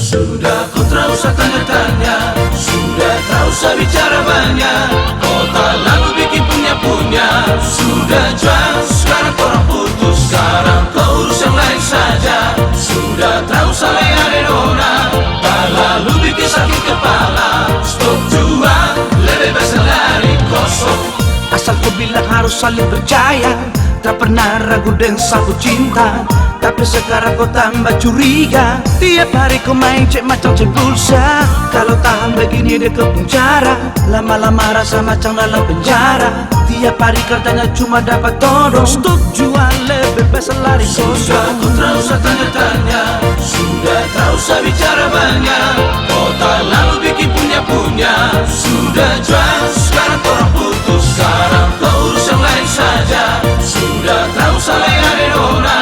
Sudah kau tak usah tanya-tanya, sudah tak usah bicara banyak. Kau tak lalu bikin punya-punya. Sudah jelas sekarang korang putus, sekarang kau urus yang lain saja. Sudah tak usah lena-lenona, tak lalu bikin sakit kepala. Stop jual, lebih baik lari kosong. Asal kau bilang harus saling percaya, tak pernah ragu dengan satu cinta. Tapi sekarang kau tambah curiga, tiap hari kau main cek macam cek pulsa. Kalau tahan begini dia ke penjara, lama-lama rasa macam dalam penjara. Tiap hari katanya cuma dapat todong. Stop jual, lebih baik lari kosong. Sudah kau tak usah tanya-tanya, sudah tak usah bicara banyak. Kau tak lalu bikin punya-punya. Sudah jelas sekarang korang putus, sekarang kau urus yang lain saja. Sudah tak usah lena-lenona,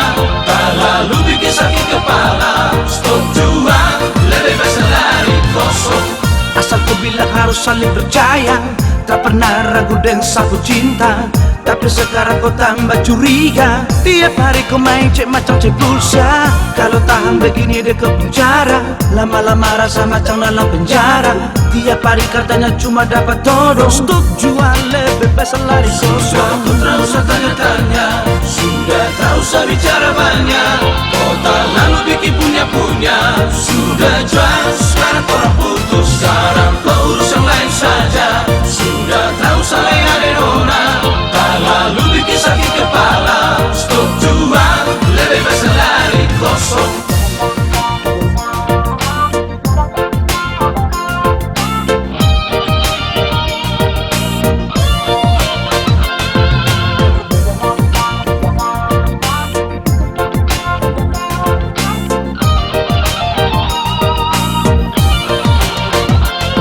tak lalu bikin sakit kepala. Stop jual, lebih baik lari kosong. Asal kau bilang harus saling percaya, tak pernah ragu dengan satu cinta. Tapi sekarang kau tambah curiga, tiap hari kau main cek macam cek pulsa. Kalau tahan begini dia ke penjara, lama-lama rasa macam dalam penjara. Tiap hari katanya cuma dapat todong. Stop jual, lebih baik lari Sudah kosong. kau tak usah tanya-tanya, sudah tak usah bicara banyak. Kau tak lalu bikin punya-punya. Sudah jelas sekarang korang putus, sekarang kau urus yang lain saja. Sudah tak usah lena-lenona, tak lalu bikin sakit kepala. Stop jual, lebih baik lari kosong.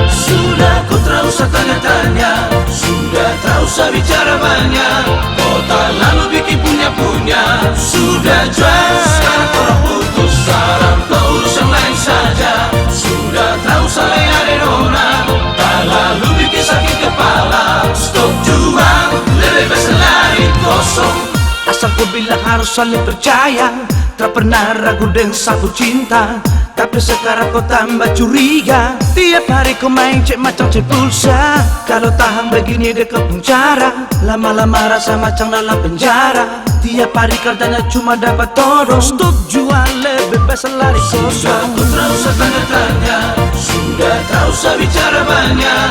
Sudah kau tak usah tanya-tanya, sudah tak usah bicara banyak. Kau tak lalu bikin punya-punya. Sudah jelas sekarang korang putus, sekarang kau urus yang lain saja. Sudah tak usah lena-lenona, tak lalu bikin sakit kepala. Stop jual, lebih baik lari kosong. Asal kau bilang harus saling percaya, tak pernah ragu dengan satu cinta. Tapi sekarang kau tambah curiga, tiap hari kau main cek macam cek pulsa. Kalau tahan begini dia ke penjara, lama-lama rasa macam dalam penjara. Tiap hari katanya cuma dapat todong. Stop jual, lebih baik lari Sudah kosong. kau tak usah tanya-tanya, sudah tak usah bicara banyak.